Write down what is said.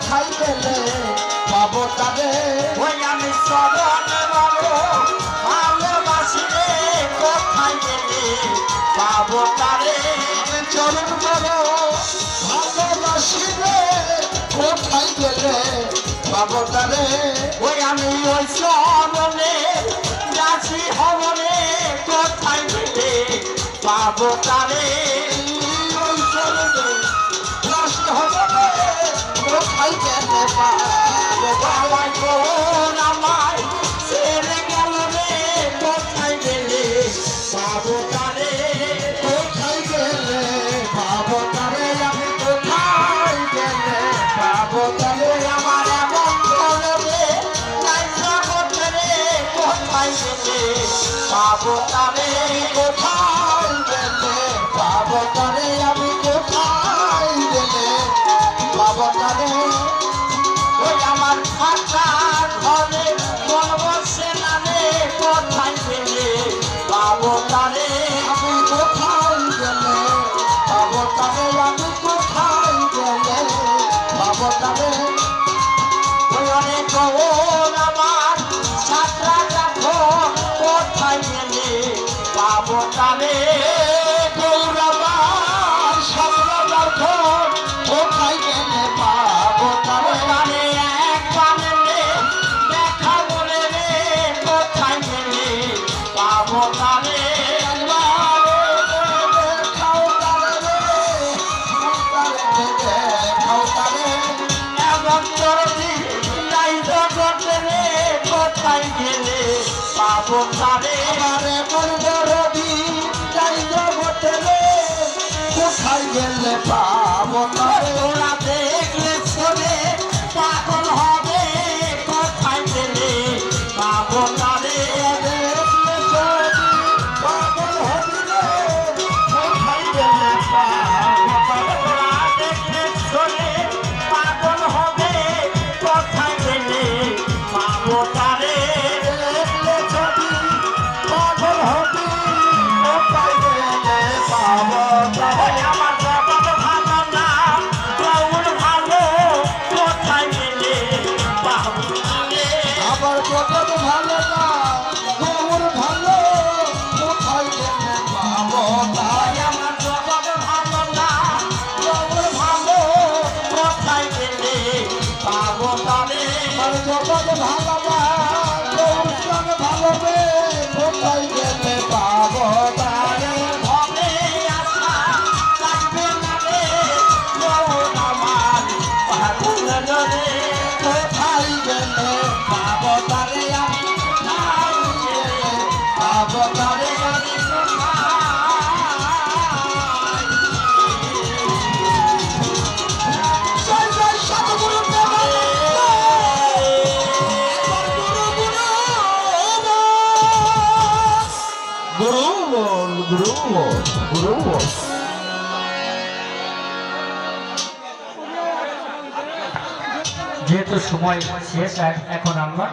কোথায় গেলে পাবো তারে ওই আমি চরণ বড় ভালোবাসি রে কোথায় গেলে পাবো তারে আমি চরণ বড় ভালোবাসি রে কোথায় গেলে পাবো তারে ওই আমি ওই চরণে দাসী হব রে কোথায় গেলে পাবো তারে ওই চরণে দাসী হব রে কোথায় গেলে পাবো আমার কোন আমায় ছেড়ে গেল রে কোথায় গেলে পাবো তারে কোথায় গেলে পাবো তারে আমি কোথায় গেলে পাবো তারে আমার এমন করে তাই জগতে রে কোথায় গেলে পাবো তারে কোথায় গেলে পাবো তারে আমি কোথায় গেলে পাবো তারে ওই আমার ফাঁকা ঘরে মন বসে না রে কোথায় গেলে পাবো তারে আমি কোথায় গেলে পাবো তারে আমি কোথায় গেলে পাবো তারে ওই অনেক গৌর আমার ছাত্রা দেখো কোথায় গেলে পাবো তারে গৌরবার সামনে রাখো কোথায় গেলে পাবো তারে মানে এক কানে দেখা বলে রে কোথায় গেলে পাবো তারে এমন চরতি নাই জগতে রে কোথায় গেলে পাবো তারে কোথায় গেলে পাবো তারে ওরা দেখলে চলে পাগল হবে কোথায় গেলে পাবো তারে পাগল হবি রে কোথায় গেলে পাবো তারে ওরা দেখলে চলে পাগল হবে কোথায় গেলে পাবো তারে দেখলে ছবি পাগল হবি কোথায় গেলে পাবো তারে ওই আমার জগৎ ভালো না গৌর ভালো কোথায় গেলে পাবো তারে আমার জগৎ ভালো না গৌর ভালো কোথায় গেলে পাবো তারে আমার জগৎ ভালো না গৌর ভালো কোথায় গেলে পাবো তারে আমার জগৎ ভালো না গৌর সঙ্গ ভালো রে কোথায় গেলে পাবো তারে হবে আশা লাগবে না রে গৌর আমার পাগল রে কোথায় গেলে পাবো তারে আমি কোথায় গেলে পাবো তারে আমি জয় জয় সতগুরু প্রেমানন্দ গুরু বল গুরু বল গুরু বল যেহেতু সময় শেষ এখন আমরা